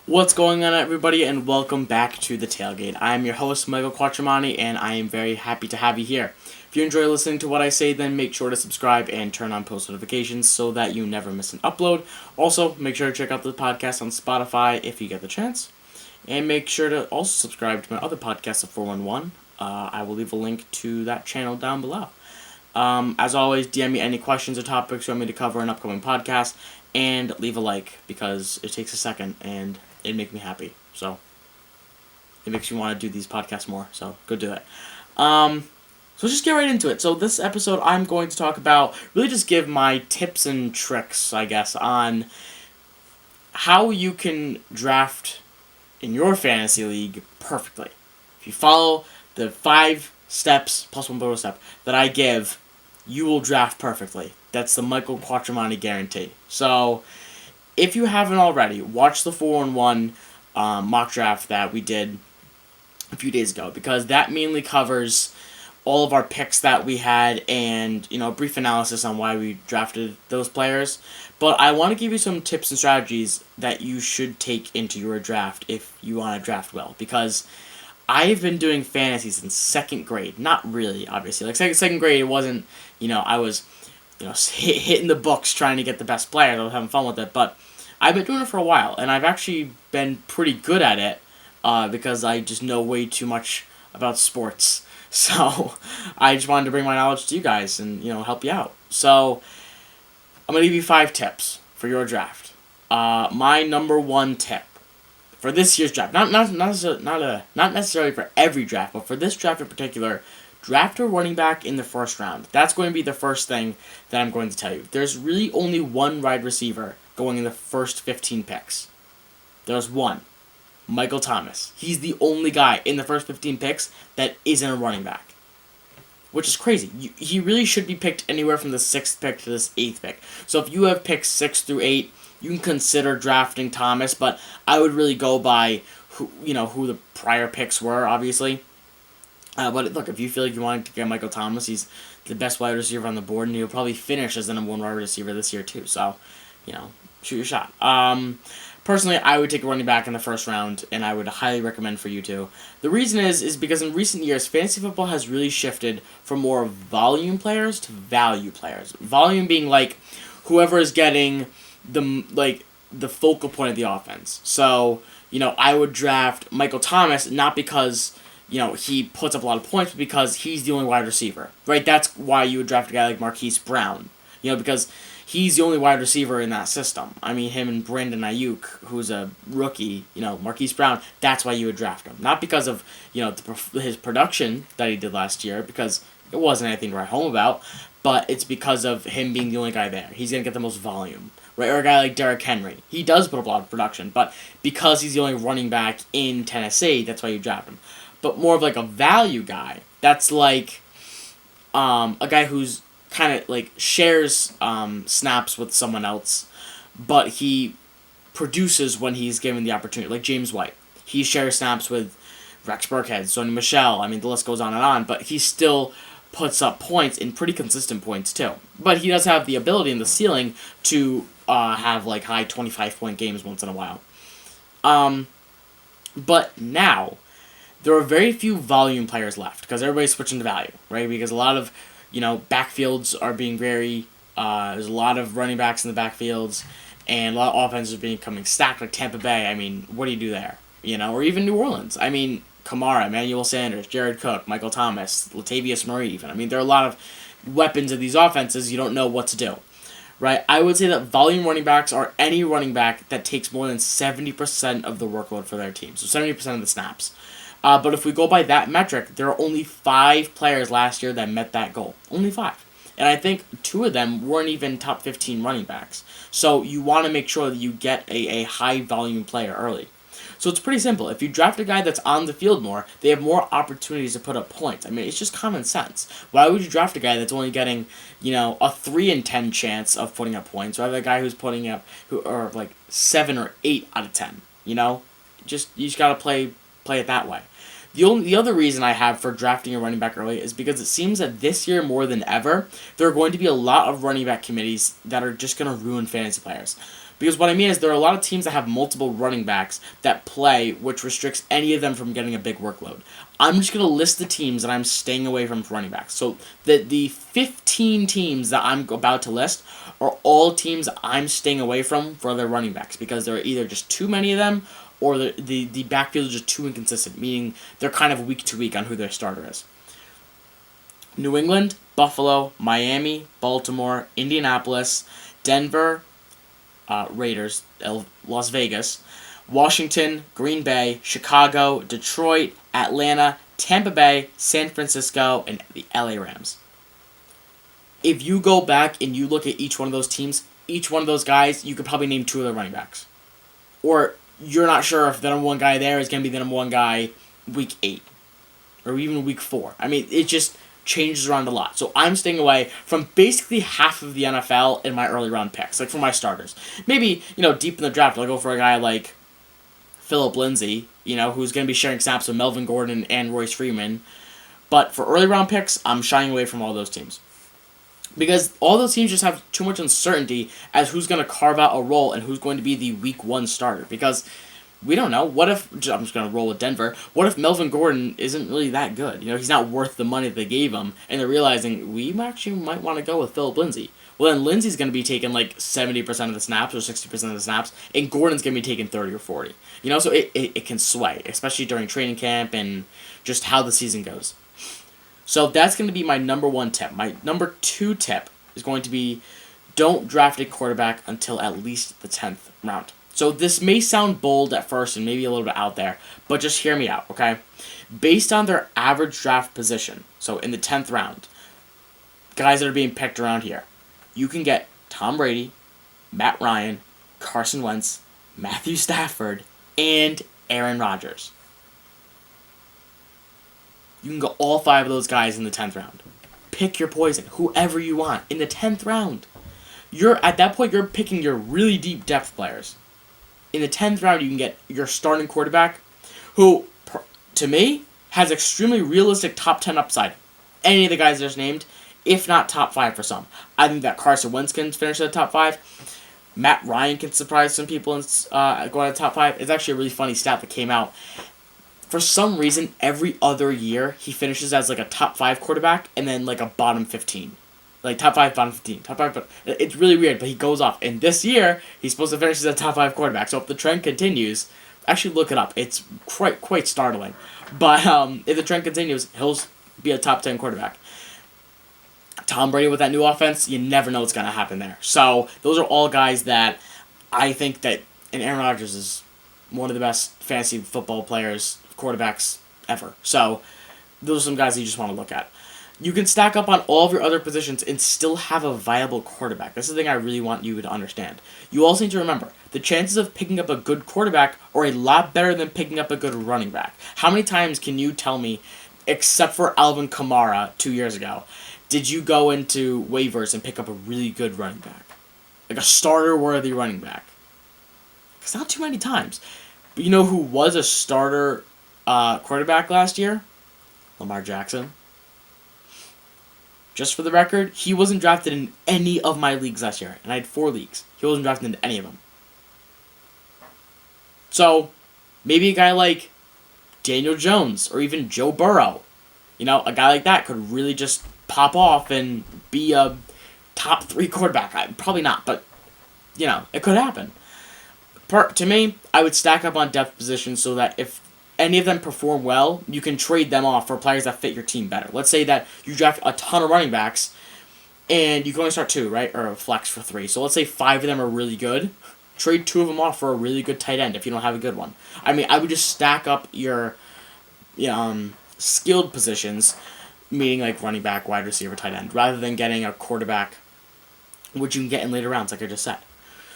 What's going on, everybody, and welcome back to the Tailgate. I'm your host, Michael Quattramani, and I am very happy to have you here. If you enjoy listening to what I say, then make sure to subscribe and turn on post notifications so that you never miss an upload. Also, make sure to check out the podcast on Spotify if you get the chance. And make sure to also subscribe to my other podcast, The 411. I will leave a link to that channel down below. As always, DM me any questions or topics you want me to cover in an upcoming podcast, and leave a like, because it takes a second, and it'd make me happy. So, it makes me want to do these podcasts more, so go do it. So let's just get right into it. So this episode, I'm going to talk about, really just give my tips and tricks, I guess, on how you can draft in your fantasy league perfectly. If you follow the 5 steps, plus 1 bonus step, that I give, you will draft perfectly. That's the Michael Quattramani guarantee. So, if you haven't already, watch the 4-1 mock draft that we did a few days ago, because that mainly covers all of our picks that we had and, a brief analysis on why we drafted those players. But I want to give you some tips and strategies that you should take into your draft if you want to draft well, because I've been doing fantasy since 2nd grade. Not really, obviously. Like, second grade, it wasn't, I was, hitting the books trying to get the best players. I was having fun with it. But I've been doing it for a while, and I've actually been pretty good at it because I just know way too much about sports. So I just wanted to bring my knowledge to you guys and, help you out. So I'm going to give you 5 tips for your draft. My number 1 tip for this year's draft, not necessarily for every draft, but for this draft in particular, draft a running back in the first round. That's going to be the first thing that I'm going to tell you. There's really only one wide receiver going in the first 15 picks. There's one. Michael Thomas. He's the only guy in the first 15 picks that isn't a running back. Which is crazy. He really should be picked anywhere from the 6th pick to this 8th pick. So if you have picks 6 through 8, you can consider drafting Thomas, but I would really go by who the prior picks were, obviously. But look, if you feel like you want to get Michael Thomas, he's the best wide receiver on the board, and he'll probably finish as the number 1 wide receiver this year too. So, shoot your shot. Personally, I would take a running back in the first round, and I would highly recommend for you to. The reason is because in recent years, fantasy football has really shifted from more volume players to value players. Volume being like whoever is getting the focal point of the offense. So, I would draft Michael Thomas not because he puts up a lot of points, but because he's the only wide receiver, right? That's why you would draft a guy like Marquise Brown, because he's the only wide receiver in that system. I mean, him and Brandon Ayuk, who's a rookie, Marquise Brown, that's why you would draft him. Not because of, his production that he did last year, because it wasn't anything to write home about, but it's because of him being the only guy there. He's going to get the most volume, right? Or a guy like Derrick Henry. He does put up a lot of production, but because he's the only running back in Tennessee, that's why you draft him. But more of like a value guy, that's like a guy who's kind of like shares snaps with someone else, but he produces when he's given the opportunity. Like James White, he shares snaps with Rex Burkhead, Sony Michel. I mean, the list goes on and on, but he still puts up points in pretty consistent points too. But he does have the ability and the ceiling to have like high 25-point games once in a while. But now there are very few volume players left because everybody's switching to value, right? Because a lot of backfields are being very, there's a lot of running backs in the backfields, and a lot of offenses are becoming stacked, like Tampa Bay. I mean, what do you do there? Or even New Orleans. I mean, Kamara, Emmanuel Sanders, Jared Cook, Michael Thomas, Latavius Murray even. I mean, there are a lot of weapons in these offenses. You don't know what to do, right? I would say that volume running backs are any running back that takes more than 70% of the workload for their team, so 70% of the snaps. But if we go by that metric, there are only 5 players last year that met that goal. Only 5. And I think 2 of them weren't even top 15 running backs. So you want to make sure that you get a high-volume player early. So it's pretty simple. If you draft a guy that's on the field more, they have more opportunities to put up points. I mean, it's just common sense. Why would you draft a guy that's only getting, a 3 in 10 chance of putting up points, rather than a guy who's putting up, or like 7 or 8 out of 10, You just gotta play it that way. The other reason I have for drafting a running back early is because it seems that this year more than ever, there are going to be a lot of running back committees that are just going to ruin fantasy players. Because what I mean is there are a lot of teams that have multiple running backs that play, which restricts any of them from getting a big workload. I'm just going to list the teams that I'm staying away from running backs. So the 15 teams that I'm about to list are all teams I'm staying away from for their running backs because there are either just too many of them or the backfield is just too inconsistent, meaning they're kind of week to week on who their starter is. New England, Buffalo, Miami, Baltimore, Indianapolis, Denver, Raiders, Las Vegas, Washington, Green Bay, Chicago, Detroit, Atlanta, Tampa Bay, San Francisco, and the LA Rams. If you go back and you look at each one of those teams, each one of those guys, you could probably name two of their running backs. Or you're not sure if the number one guy there is going to be the number one guy week 8 or even week 4. I mean, it just changes around a lot. So I'm staying away from basically half of the NFL in my early round picks, like for my starters. Maybe, deep in the draft, I'll go for a guy like Phillip Lindsay, who's going to be sharing snaps with Melvin Gordon and Royce Freeman. But for early round picks, I'm shying away from all those teams. Because all those teams just have too much uncertainty as who's going to carve out a role and who's going to be the week 1 starter. Because we don't know. What if, I'm just going to roll with Denver, what if Melvin Gordon isn't really that good? He's not worth the money that they gave him, and they're realizing we actually might want to go with Phillip Lindsay. Well, then Lindsay's going to be taking like 70% of the snaps or 60% of the snaps, and Gordon's going to be taking 30 or 40. So it can sway, especially during training camp and just how the season goes. So that's going to be my number 1 tip. My number 2 tip is going to be don't draft a quarterback until at least the 10th round. So this may sound bold at first and maybe a little bit out there, but just hear me out, okay? Based on their average draft position, so in the 10th round, guys that are being picked around here, you can get Tom Brady, Matt Ryan, Carson Wentz, Matthew Stafford, and Aaron Rodgers. You can go all 5 of those guys in the 10th round. Pick your poison, whoever you want, in the 10th round. At that point, you're picking your really deep depth players. In the 10th round, you can get your starting quarterback, who, to me, has extremely realistic top 10 upside. Any of the guys just named, if not top 5 for some. I think that Carson Wentz can finish at the top 5. Matt Ryan can surprise some people and go out of the top 5. It's actually a really funny stat that came out. For some reason, every other year, he finishes as like a top 5 quarterback and then like a bottom 15. Like top 5, bottom 15. Top 5, but it's really weird, but he goes off. And this year, he's supposed to finish as a top 5 quarterback. So if the trend continues, actually look it up. It's quite startling. But if the trend continues, he'll be a top 10 quarterback. Tom Brady with that new offense, you never know what's going to happen there. So those are all guys that I think that, and Aaron Rodgers is one of the best fantasy football players, quarterbacks ever. So those are some guys that you just want to look at. You can stack up on all of your other positions and still have a viable quarterback. That's the thing I really want you to understand. You also need to remember, the chances of picking up a good quarterback are a lot better than picking up a good running back. How many times can you tell me, except for Alvin Kamara 2 years ago, did you go into waivers and pick up a really good running back? Like a starter-worthy running back? It's not too many times. But you know who was a starter quarterback last year? Lamar Jackson. Just for the record, he wasn't drafted in any of my leagues last year. And I had 4 leagues. He wasn't drafted into any of them. So, maybe a guy like Daniel Jones or even Joe Burrow. A guy like that could really just pop off and be a top 3 quarterback. Probably not, but, it could happen. To me, I would stack up on depth positions so that if any of them perform well, you can trade them off for players that fit your team better. Let's say that you draft a ton of running backs, and you can only start 2, right? Or a flex for 3. So let's say 5 of them are really good. Trade 2 of them off for a really good tight end if you don't have a good one. I mean, I would just stack up your skilled positions, meaning like running back, wide receiver, tight end, rather than getting a quarterback, which you can get in later rounds, like I just said.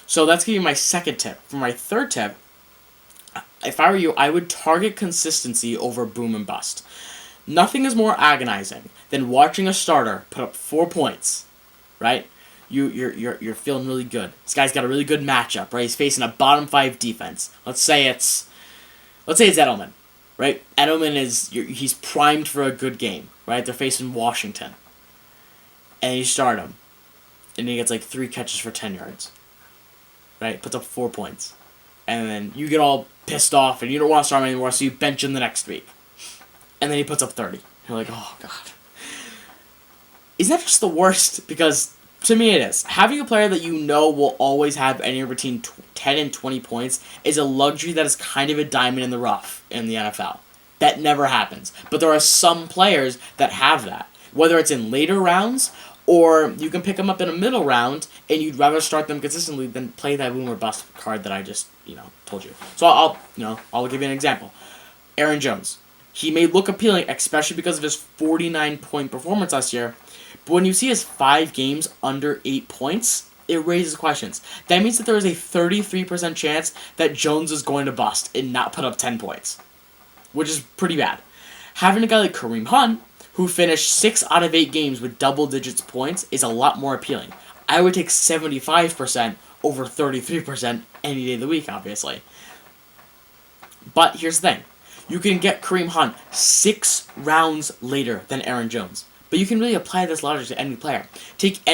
So that's going to be my second tip. For my third tip, if I were you, I would target consistency over boom and bust. Nothing is more agonizing than watching a starter put up 4 points, right? You're feeling really good. This guy's got a really good matchup, right? He's facing a bottom 5 defense. Let's say it's Edelman. right? Edelman he's primed for a good game, right? They're facing Washington, and you start him, and he gets like 3 catches for 10 yards, right? Puts up 4 points, and then you get all pissed off, and you don't want to start him anymore, so you bench him the next week, and then he puts up 30. You're like, oh god, is that just the worst? Because to me it is. Having a player that you know will always have anywhere between 10 and 20 points is a luxury that is kind of a diamond in the rough in the NFL. That never happens. But there are some players that have that. Whether it's in later rounds or you can pick them up in a middle round and you'd rather start them consistently than play that boom or bust card that I just, told you. So I'll give you an example. Aaron Jones. He may look appealing, especially because of his 49-point performance last year. But when you see his 5 games under 8 points, it raises questions. That means that there is a 33% chance that Jones is going to bust and not put up 10 points, which is pretty bad. Having a guy like Kareem Hunt, who finished 6 out of 8 games with double digits points, is a lot more appealing. I would take 75% over 33% any day of the week, obviously. But here's the thing. You can get Kareem Hunt 6 rounds later than Aaron Jones. But you can really apply this logic to any player.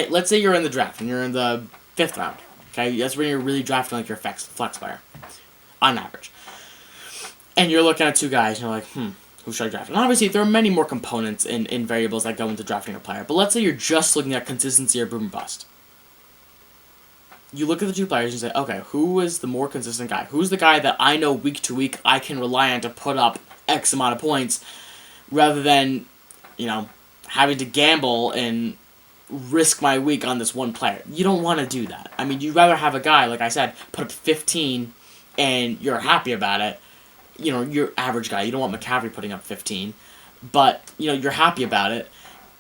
Let's say you're in the draft and you're in the 5th round. Okay, that's when you're really drafting like your flex player, on average. And you're looking at 2 guys and you're like, who should I draft? And obviously there are many more components and variables that go into drafting a player. But let's say you're just looking at consistency or boom or bust. You look at the 2 players and say, okay, who is the more consistent guy? Who's the guy that I know week to week I can rely on to put up X amount of points, rather than, having to gamble and risk my week on this one player. You don't want to do that. I mean, you'd rather have a guy, like I said, put up 15 and you're happy about it. Your average guy. You don't want McCaffrey putting up 15, but, you're happy about it,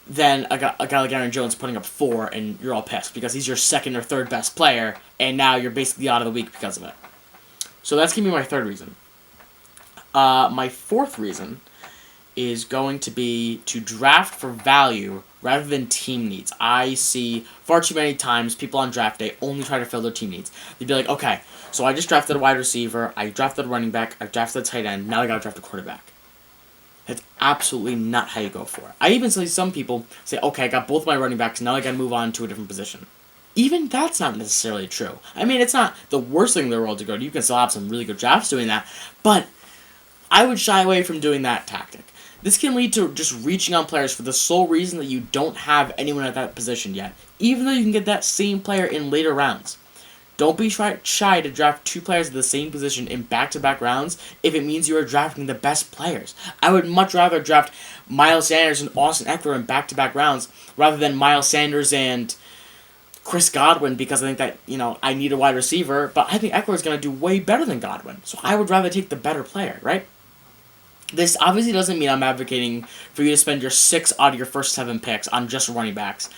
than a guy like Aaron Jones putting up 4 and you're all pissed because he's your 2nd or 3rd best player and now you're basically out of the week because of it. So that's going to be my 3rd reason. My 4th reason is going to be to draft for value rather than team needs. I see far too many times people on draft day only try to fill their team needs. They'd be like, okay, so I just drafted a wide receiver, I drafted a running back, I drafted a tight end, now I gotta draft a quarterback. That's absolutely not how you go for it. I even see some people say, okay, I got both my running backs, now I gotta move on to a different position. Even that's not necessarily true. I mean, it's not the worst thing in the world to go to. You can still have some really good drafts doing that, but I would shy away from doing that tactic. This can lead to just reaching on players for the sole reason that you don't have anyone at that position yet, even though you can get that same player in later rounds. Don't be shy to draft 2 players at the same position in back-to-back rounds if it means you are drafting the best players. I would much rather draft Miles Sanders and Austin Eckler in back-to-back rounds rather than Miles Sanders and Chris Godwin, because I think that, I need a wide receiver, but I think Eckler is going to do way better than Godwin. So I would rather take the better player, right? This obviously doesn't mean I'm advocating for you to spend your 6 out of your first 7 picks on just running backs.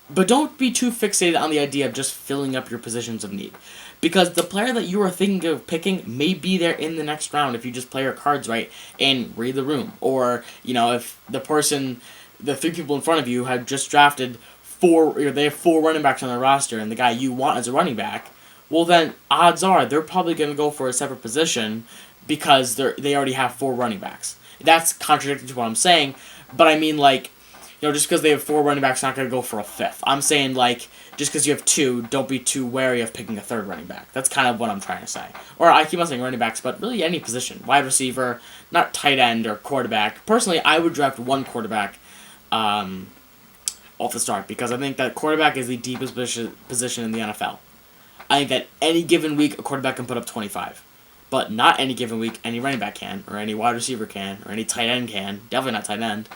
But don't be too fixated on the idea of just filling up your positions of need. Because the player that you are thinking of picking may be there in the next round if you just play your cards right and read the room. Or, if the 3 people in front of you have just drafted 4, they have 4 running backs on their roster and the guy you want as a running back, well then, odds are they're probably going to go for a separate position because they already have 4 running backs. That's contradictory to what I'm saying, but I mean, just because they have 4 running backs, not going to go for a 5th. I'm saying, just because you have 2, don't be too wary of picking a 3rd running back. That's kind of what I'm trying to say. Or I keep on saying running backs, but really any position. Wide receiver, not tight end or quarterback. Personally, I would draft 1 quarterback off the start because I think that quarterback is the deepest position in the NFL. I think that any given week, a quarterback can put up 25. But not any given week, any running back can, or any wide receiver can, or any tight end can. Definitely not tight end.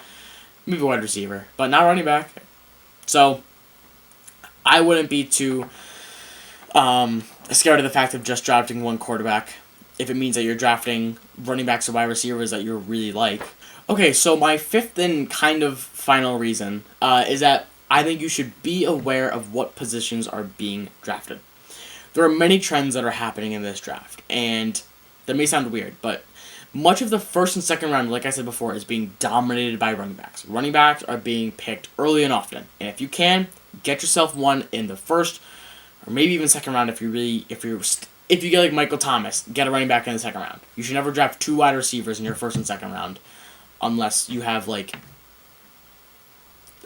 Maybe wide receiver, but not running back. So, I wouldn't be too scared of the fact of just drafting 1 quarterback if it means that you're drafting running backs or wide receivers that you really like. Okay, so my 5th and kind of final reason is that I think you should be aware of what positions are being drafted. There are many trends that are happening in this draft, and that may sound weird, but much of the 1st and 2nd round, like I said before, is being dominated by running backs. Running backs are being picked early and often, and if you can, get yourself one in the 1st or maybe even 2nd round if you're if you get like Michael Thomas, get a running back in the second round. You should never draft 2 wide receivers in your first and second round unless you have like,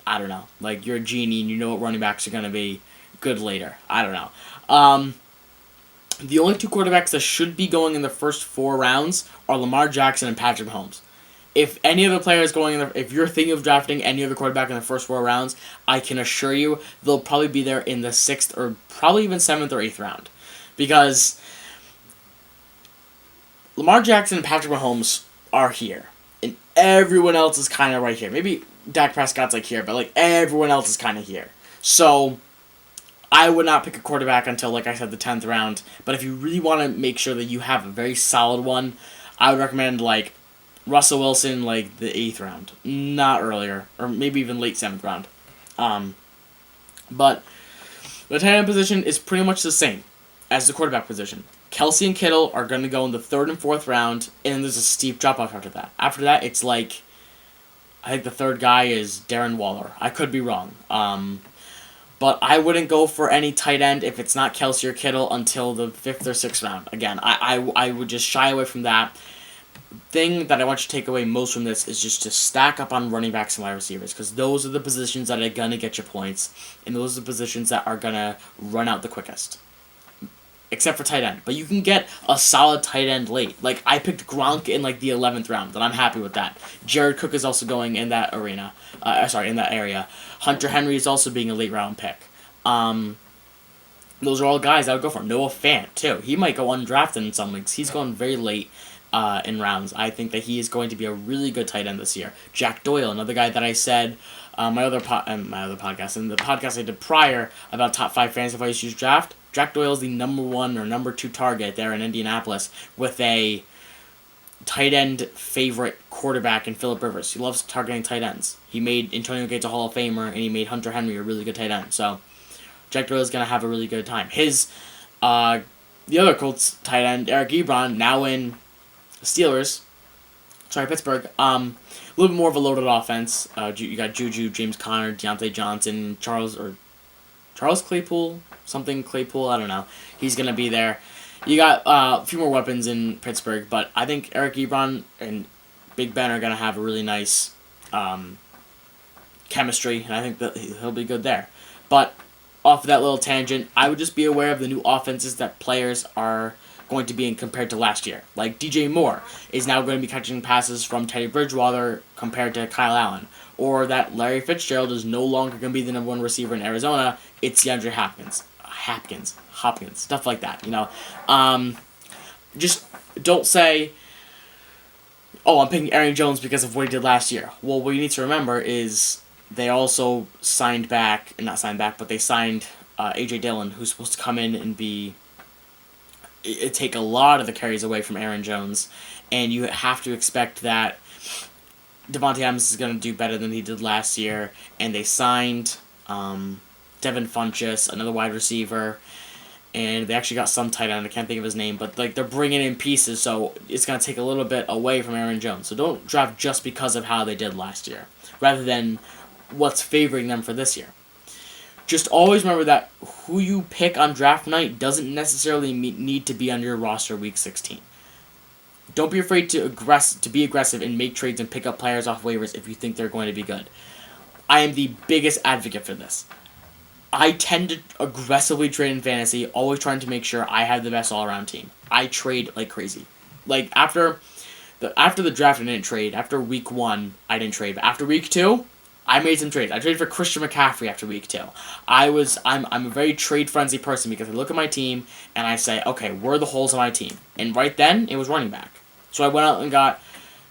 I don't know, like you're a genie and you know what running backs are going to be good later. I don't know. The only 2 quarterbacks that should be going in the first 4 rounds are Lamar Jackson and Patrick Mahomes. If any other player is going if you're thinking of drafting any other quarterback in the first 4 rounds, I can assure you they'll probably be there in the 6th or probably even 7th or 8th round. Because Lamar Jackson and Patrick Mahomes are here. And everyone else is kind of right here. Maybe Dak Prescott's like here, but like everyone else is kind of here. So I would not pick a quarterback until, like I said, the 10th round. But if you really want to make sure that you have a very solid one, I would recommend like Russell Wilson, like the 8th round, not earlier, or maybe even late 7th round. But the tight end position is pretty much the same as the quarterback position. Kelsey and Kittle are going to go in the 3rd and 4th round, and there's a steep drop off after that. After that, it's like, I think the 3rd guy is Darren Waller. I could be wrong. But I wouldn't go for any tight end if it's not Kelsey or Kittle until the 5th or 6th round. Again, I would just shy away from that. Thing that I want you to take away most from this is just to stack up on running backs and wide receivers, because those are the positions that are going to get you points, and those are the positions that are going to run out the quickest. Except for tight end. But you can get a solid tight end late. Like, I picked Gronk in, like, the 11th round, and I'm happy with that. Jared Cook is also going in that arena. In that area. Hunter Henry is also being a late round pick. Those are all guys I would go for. Noah Fant, too. He might go undrafted in some leagues. He's going very late in rounds. I think that he is going to be a really good tight end this year. Jack Doyle, another guy that I said my other podcast, and the podcast I did prior about top 5 fantasy players to draft. Jack Doyle is the number 1 or number 2 target there in Indianapolis with a tight end favorite quarterback in Phillip Rivers. He loves targeting tight ends. He made Antonio Gates a Hall of Famer, and he made Hunter Henry a really good tight end. So Jack Doyle is going to have a really good time. The other Colts tight end, Eric Ebron, now in Pittsburgh. A little bit more of a loaded offense. You got Juju, James Conner, Deontay Johnson, Charles Claypool, I don't know. He's going to be there. You got a few more weapons in Pittsburgh, but I think Eric Ebron and Big Ben are going to have a really nice chemistry, and I think that he'll be good there. But off of that little tangent, I would just be aware of the new offenses that players are going to be in compared to last year. Like DJ Moore is now going to be catching passes from Teddy Bridgewater compared to Kyle Allen. Or that Larry Fitzgerald is no longer going to be the number 1 receiver in Arizona. It's DeAndre Hopkins, stuff like that, you know. Just don't say, oh, I'm picking Aaron Jones because of what he did last year. Well, what you need to remember is they also signed A.J. Dillon, who's supposed to come in and take a lot of the carries away from Aaron Jones, and you have to expect that Devontae Adams is going to do better than he did last year, and they signed Devin Funchess, another wide receiver, and they actually got some tight end, I can't think of his name, but like they're bringing in pieces, so it's going to take a little bit away from Aaron Jones. So don't draft just because of how they did last year, rather than what's favoring them for this year. Just always remember that who you pick on draft night doesn't necessarily need to be on your roster week 16. Don't be afraid to be aggressive and make trades and pick up players off waivers if you think they're going to be good. I am the biggest advocate for this. I tend to aggressively trade in fantasy, always trying to make sure I have the best all-around team. I trade like crazy. Like, after the draft, I didn't trade. After week 1, I didn't trade. But after week 2, I made some trades. I traded for Christian McCaffrey after week 2. I'm a very trade-frenzy person because I look at my team and I say, okay, where are the holes in my team? And right then, it was running back. So I went out and got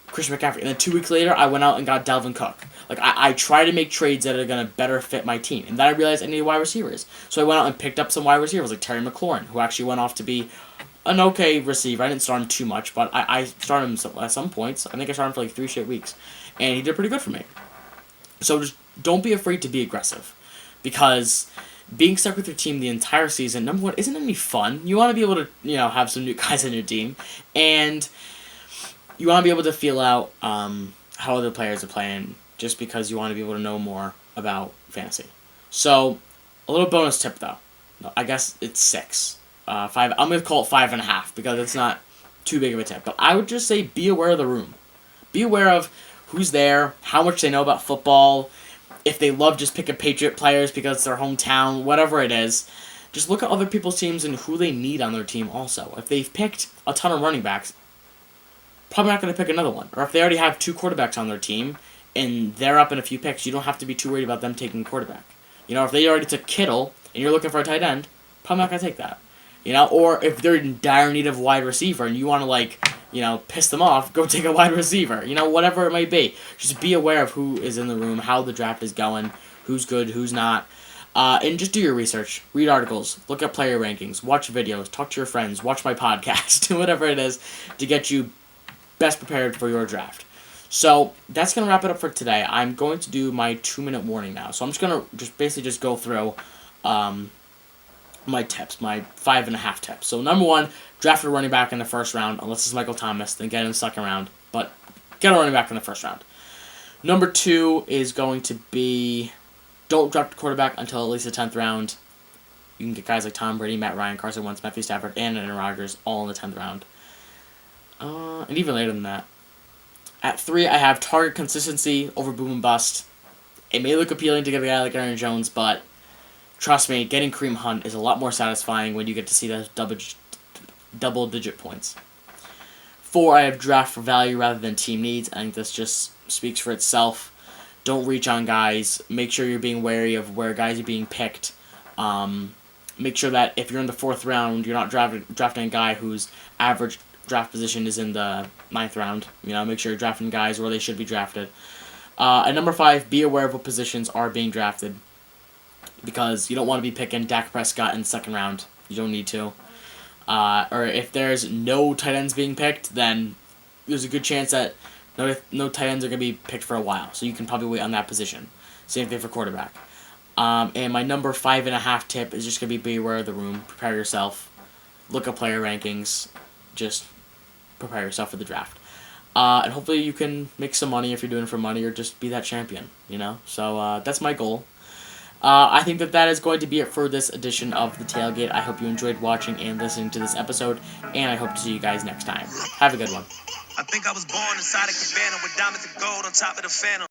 Christian McCaffrey. And then 2 weeks later, I went out and got Dalvin Cook. Like, I try to make trades that are going to better fit my team. And then I realized I needed wide receivers. So I went out and picked up some wide receivers, like Terry McLaurin, who actually went off to be an okay receiver. I didn't start him too much, but I started him at some points. I think I started him for like 3 straight weeks. And he did pretty good for me. So just don't be afraid to be aggressive. Because being stuck with your team the entire season, number 1, isn't any fun. You want to be able to, have some new guys on your team. And you want to be able to feel out how other players are playing, just because you want to be able to know more about fantasy. So, a little bonus tip though. I guess it's 6. 5. I'm gonna call it 5.5 because it's not too big of a tip. But I would just say be aware of the room. Be aware of who's there, how much they know about football, if they love just picking Patriot players because it's their hometown, whatever it is. Just look at other people's teams and who they need on their team also. If they've picked a ton of running backs, probably not going to pick another one. Or if they already have 2 quarterbacks on their team and they're up in a few picks, you don't have to be too worried about them taking a quarterback. If they already took Kittle and you're looking for a tight end, probably not going to take that. Or if they're in dire need of wide receiver and you want to piss them off, go take a wide receiver. Whatever it might be. Just be aware of who is in the room, how the draft is going, who's good, who's not. And just do your research. Read articles. Look at player rankings. Watch videos. Talk to your friends. Watch my podcast. Whatever it is to get you best prepared for your draft. So that's going to wrap it up for today. I'm going to do my 2-minute warning now. So I'm just going to basically go through my tips, my 5.5 tips. So number 1, draft a running back in the first round, unless it's Michael Thomas, then get in the second round. But get a running back in the first round. Number 2 is going to be don't draft a quarterback until at least the 10th round. You can get guys like Tom Brady, Matt Ryan, Carson Wentz, Matthew Stafford, and Aaron Rodgers all in the 10th round. And even later than that. At 3, I have target consistency over boom and bust. It may look appealing to get a guy like Aaron Jones, but trust me, getting Kareem Hunt is a lot more satisfying when you get to see those double-digit points. 4, I have draft for value rather than team needs. I think this just speaks for itself. Don't reach on guys. Make sure you're being wary of where guys are being picked. Make sure that if you're in the 4th round, you're not drafting a guy whose average draft position is in the 9th round. Make sure you're drafting guys where they should be drafted. And number 5, be aware of what positions are being drafted. Because you don't want to be picking Dak Prescott in the 2nd round. You don't need to. Or if there's no tight ends being picked, then there's a good chance that no tight ends are going to be picked for a while. So you can probably wait on that position. Same thing for quarterback. And my number 5.5 tip is just going to be aware of the room. Prepare yourself. Look at player rankings. Just prepare yourself for the draft. And hopefully you can make some money if you're doing it for money or just be that champion. So that's my goal. I think that is going to be it for this edition of The Tailgate. I hope you enjoyed watching and listening to this episode, and I hope to see you guys next time. Have a good one. I think I was born inside a cabana with diamonds and gold on top of the phantom.